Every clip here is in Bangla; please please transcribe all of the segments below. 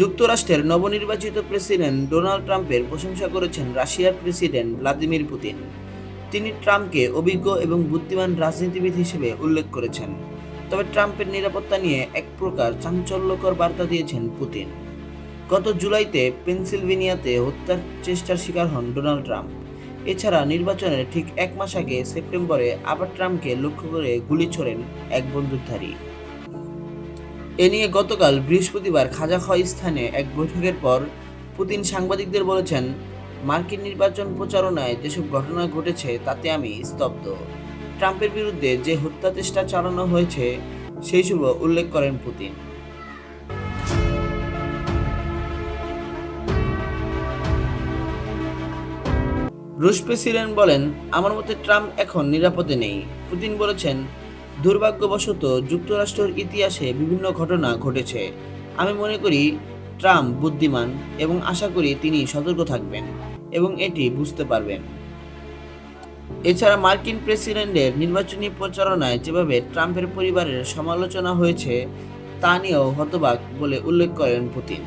যুক্তরাষ্ট্রের নবনির্বাচিত প্রেসিডেন্ট ডোনাল্ড ট্রাম্পের প্রশংসা করেছেন রাশিয়ার প্রেসিডেন্ট ভ্লাদিমির পুতিন। তিনি ট্রাম্পকে অভিজ্ঞ এবং বুদ্ধিমান রাজনীতিবিদ হিসেবে উল্লেখ করেছেন। তবে ট্রাম্পের নিরাপত্তা নিয়ে এক প্রকার চাঞ্চল্যকর বার্তা দিয়েছেন পুতিন। গত জুলাইতে পেনসিলভেনিয়াতে হত্যার চেষ্টার শিকার হন ডোনাল্ড ট্রাম্প। এছাড়া নির্বাচনের ঠিক এক মাস আগে সেপ্টেম্বরে আবার ট্রাম্পকে লক্ষ্য করে গুলি ছোড়েন এক বন্দুকধারী। এ নিয়ে গতকাল বৃহস্পতিবার খাজাখয় স্থানে এক বৈঠকের পর পুতিন সাংবাদিকদের বলেছেন, মার্কিন নির্বাচন প্রচারণায় যেসব ঘটনা ঘটেছে তাতে আমি স্তব্ধ। ট্রাম্পের বিরুদ্ধে যে হত্যা চেষ্টা চালানো হয়েছে সেইসবও উল্লেখ করেন পুতিন। রুশ প্রেসিডেন্ট বলেন, আমার মতে ট্রাম্প এখন নিরাপদে নেই। পুতিন বলেছেন, দুর্ভাগ্যবশত যুক্তরাষ্ট্রের ইতিহাসে বিভিন্ন ঘটনা ঘটেছে। আমি মনে করি ট্রাম্প বুদ্ধিমান এবং আশা করি তিনি সতর্ক থাকবেন এবং এটি বুঝতে পারবেন। এছাড়া মার্কিন প্রেসিডেন্টের নির্বাচনী প্রচারণায় যেভাবে ট্রাম্পের পরিবারের সমালোচনা হয়েছে তা নিয়েও হতবাক বলে উল্লেখ করেন পুতিন।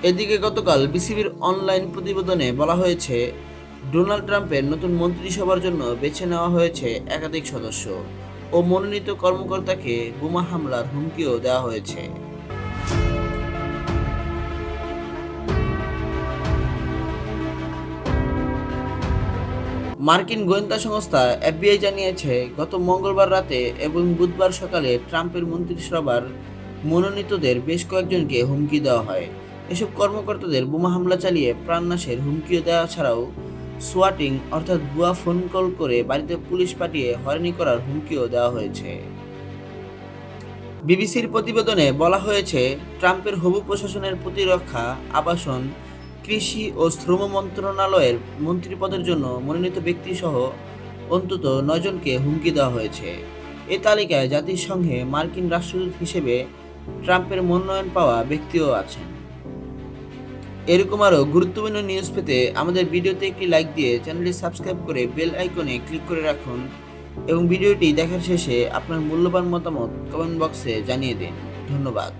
এদিকে গতকাল বিসিবির অনলাইন প্রতিবেদনে বলা হয়েছে, ডোনাল্ড ট্রাম্পের নতুন মন্ত্রিসভার জন্য বেছে নেওয়া হয়েছে একাধিক সদস্য ও মনোনীত কর্মকর্তাকে বোমা হামলার হুমকিও দেওয়া হয়েছে। মার্কিন গোয়েন্দা সংস্থা এফবিআই জানিয়েছে, গত মঙ্গলবার রাতে এবং বুধবার সকালে ট্রাম্পের মন্ত্রিসভার মনোনীতদের বেশ কয়েকজনকে হুমকি দেওয়া হয়। এসব কর্মকর্তাদের বোমা হামলা চালিয়ে প্রাণনাশের হুমকিও দেওয়া ছাড়াও সোয়াটিং অর্থাৎ ভুয়া ফোন কল করে বাড়িতে পুলিশ পাঠিয়ে হয়রানি করার হুমকিও দেওয়া হয়েছে। বিবিসির প্রতিবেদনে বলা হয়েছে, ট্রাম্পের হবু প্রশাসনের প্রতিরক্ষা, আবাসন, কৃষি ও শ্রম মন্ত্রণালয়ের মন্ত্রীপদের জন্য মনোনীত ব্যক্তিসহ অন্তত 9 জনকে হুমকি দেওয়া হয়েছে। এ তালিকায় জাতিসংঘে মার্কিন রাষ্ট্রদূত হিসেবে ট্রাম্পের মনোনয়ন পাওয়া ব্যক্তিও আছেন। এরকম আরও গুরুত্বপূর্ণ নিউজ পেতে আমাদের ভিডিওতে একটি লাইক দিয়ে চ্যানেলটি সাবস্ক্রাইব করে বেল আইকনে ক্লিক করে রাখুন এবং ভিডিওটি দেখার শেষে আপনার মূল্যবান মতামত কমেন্ট বক্সে জানিয়ে দিন। ধন্যবাদ।